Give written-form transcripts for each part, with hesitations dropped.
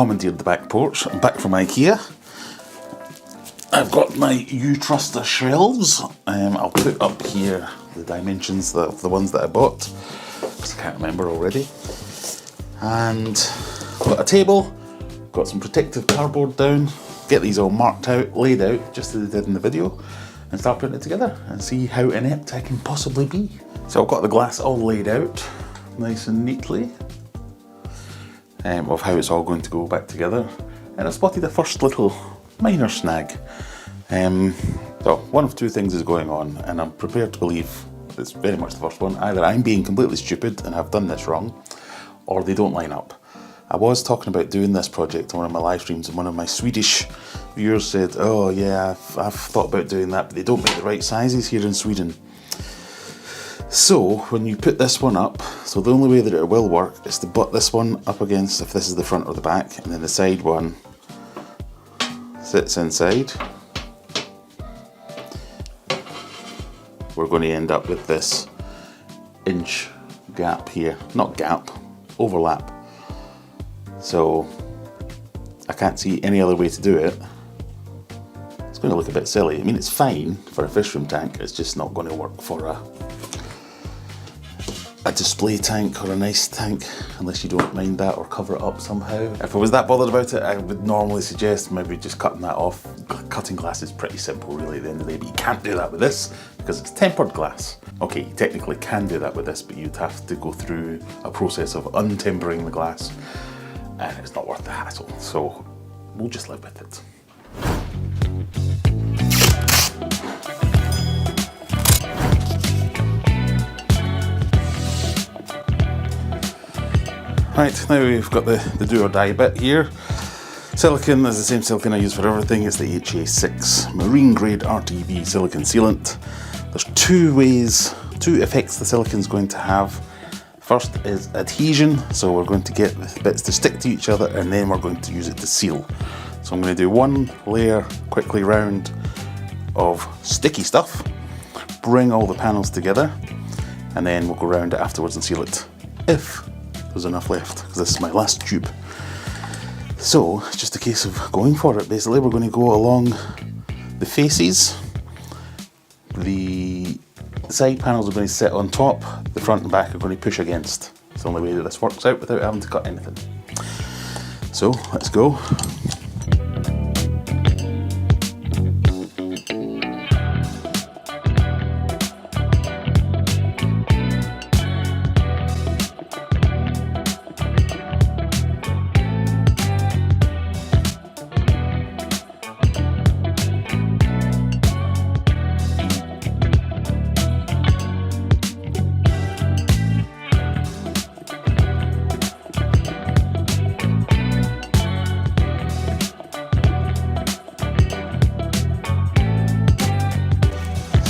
commandeered the back porch. I'm back from IKEA. I've got my You Trust Us shelves. I'll put up here the dimensions of the ones that I bought, because I can't remember already. And got a table, got some protective cardboard down, get these all marked out, laid out, just as I did in the video, and start putting it together and see how inept I can possibly be. So I've got the glass all laid out, nice and neatly, of how it's all going to go back together. And I spotted the first little minor snag. So one of two things is going on, and I'm prepared to believe it's very much the first one. Either I'm being completely stupid and have done this wrong, or they don't line up. I was talking about doing this project on one of my live streams, and one of my Swedish viewers said, oh yeah, I've thought about doing that, but they don't make the right sizes here in Sweden. So when you put this one up, so the only way that it will work is to butt this one up against, if this is the front or the back, and then the side one sits inside. We're going to end up with this inch gap here, not gap, overlap. So I can't see any other way to do it. It's going to look a bit silly. I mean, it's fine for a fish room tank, it's just not going to work for a display tank or a nice tank, unless you don't mind that or cover it up somehow. If I was that bothered about it, I would normally suggest maybe just cutting that off. Cutting glass is pretty simple really at the end of the day, but you can't do that with this because it's tempered glass. Okay, you technically can do that with this, but you'd have to go through a process of untempering the glass, and it's not worth the hassle, so we'll just live with it. Right, now we've got the do or die bit here. Silicone is the same silicone I use for everything. It's the HA6 marine grade RTV silicone sealant. There's two effects the silicone's going to have. First is adhesion, so we're going to get the bits to stick to each other, and then we're going to use it to seal. So I'm going to do one layer quickly round of sticky stuff, bring all the panels together, and then we'll go around it afterwards and seal it, if there's enough left, because this is my last tube. So it's just a case of going for it. Basically, we're going to go along the faces. The side panels are going to sit on top, the front and back are going to push against. It's the only way that this works out without having to cut anything. So let's go.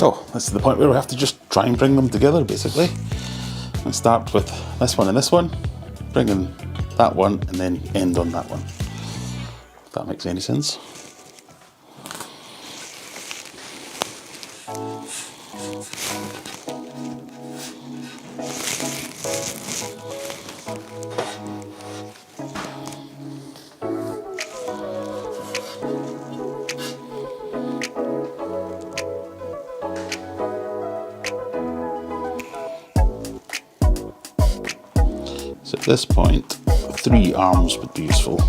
So this is the point where we have to just try and bring them together basically. And start with this one and this one, bring in that one and then end on that one. If that makes any sense. So at this point, 3 arms would be useful.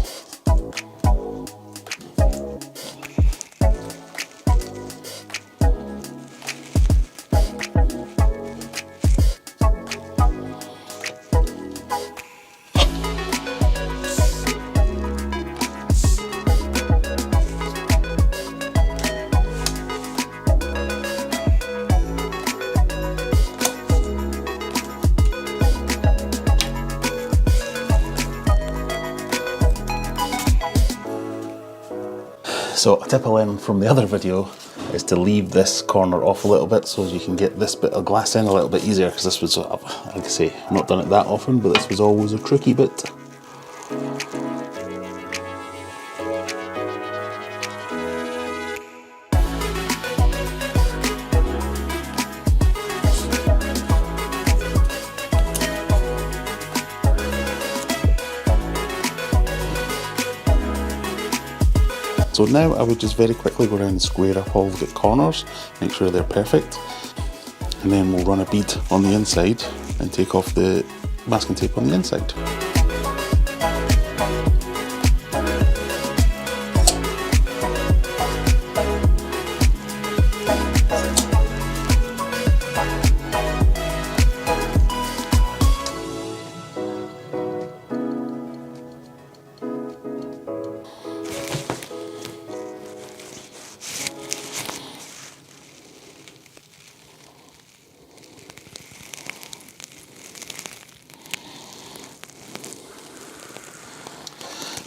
So a tip I learned from the other video is to leave this corner off a little bit so you can get this bit of glass in a little bit easier, because this was, like I say, I've not done it that often, but this was always a tricky bit. So now I would just very quickly go around and square up all the corners, make sure they're perfect, and then we'll run a bead on the inside and take off the masking tape on the inside.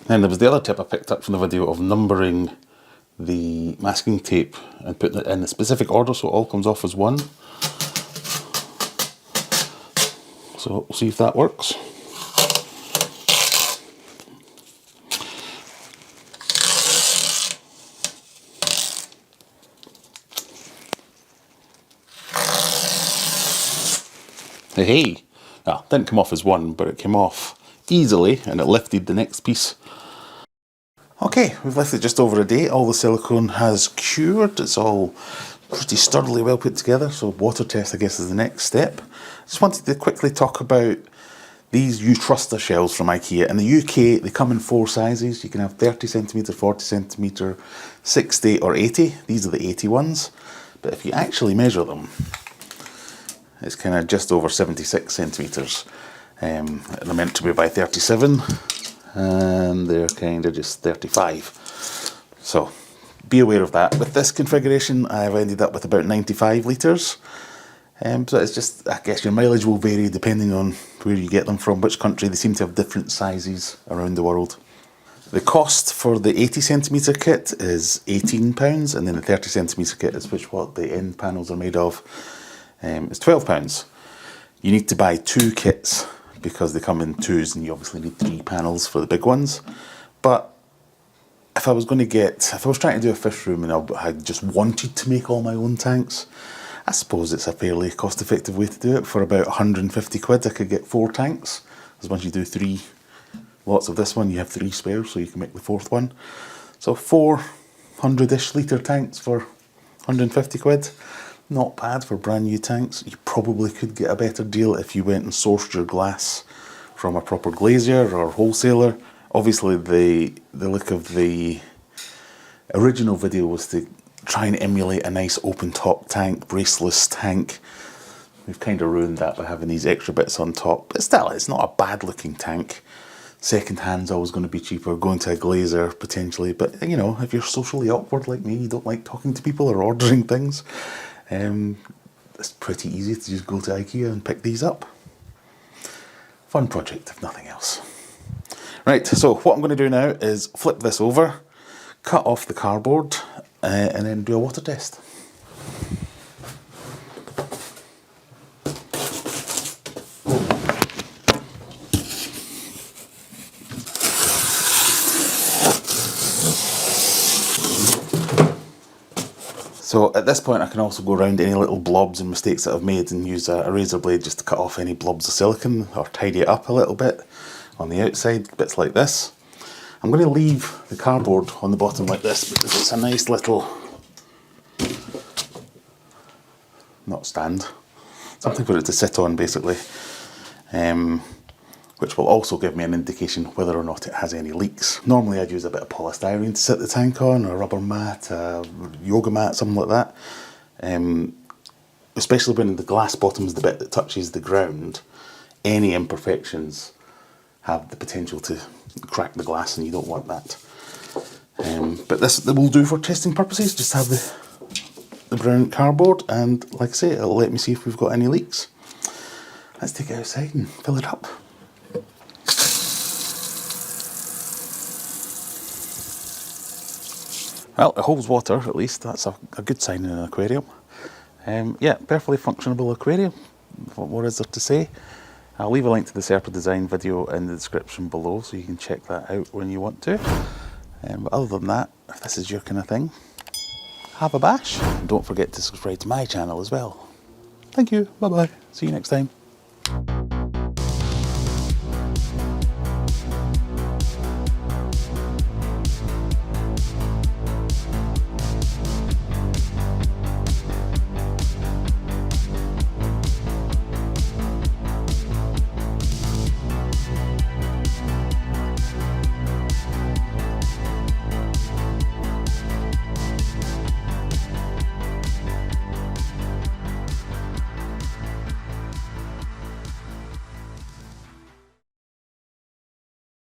And there was the other tip I picked up from the video of numbering the masking tape and putting it in a specific order so it all comes off as one. So we'll see if that works. Hey! Ah, didn't come off as one, but it came off easily and it lifted the next piece. Okay, we've left it just over a day. All the silicone has cured. It's all pretty sturdily well put together. So water test, I guess, is the next step. Just wanted to quickly talk about these Utrusta shells from IKEA. In the UK, they come in 4 sizes. You can have 30cm, 40cm, 60 or 80. These are the 80 ones. But if you actually measure them, it's kind of just over 76 centimetres. They're meant to be by 37, and they're kind of just 35. So be aware of that. With this configuration, I've ended up with about 95 litres. So it's just, I guess your mileage will vary depending on where you get them from, which country. They seem to have different sizes around the world. The cost for the 80cm kit is £18, and then the 30cm kit, is which what the end panels are made of, is £12. You need to buy 2 kits because they come in 2s, and you obviously need 3 panels for the big ones. But if I was trying to do a fish room and I just wanted to make all my own tanks, I suppose it's a fairly cost-effective way to do it. For about 150 quid, I could get 4 tanks. Because once you do 3 lots of this one, you have 3 spares, so you can make the 4th one. So 400-ish litre tanks for 150 quid. Not bad for brand new tanks. You probably could get a better deal if you went and sourced your glass from a proper glazier or wholesaler. Obviously the look of the original video was to try and emulate a nice open top tank, braceless tank. We've kind of ruined that by having these extra bits on top, but still, it's not a bad looking tank. Second hand's always going to be cheaper, going to a glazer potentially, but you know, if you're socially awkward like me, you don't like talking to people or ordering things, it's pretty easy to just go to IKEA and pick these up. Fun project, if nothing else. Right, so what I'm going to do now is flip this over, cut off the cardboard, and then do a water test. So at this point I can also go around any little blobs and mistakes that I've made and use a razor blade just to cut off any blobs of silicone or tidy it up a little bit on the outside, bits like this. I'm going to leave the cardboard on the bottom like this because it's a nice little, not stand, something for it to sit on basically, which will also give me an indication whether or not it has any leaks. Normally I'd use a bit of polystyrene to sit the tank on, or a rubber mat, a yoga mat, something like that. Especially when the glass bottom is the bit that touches the ground, any imperfections have the potential to crack the glass and you don't want that. But this will do for testing purposes, just have the brown cardboard, and like I say, it'll let me see if we've got any leaks. Let's take it outside and fill it up. Well, it holds water at least, that's a good sign in an aquarium. Yeah, perfectly functionable aquarium. What more is there to say? I'll leave a link to the Serpa design video in the description below so you can check that out when you want to. But other than that, if this is your kind of thing, have a bash. And don't forget to subscribe to my channel as well. Thank you, bye bye, see you next time.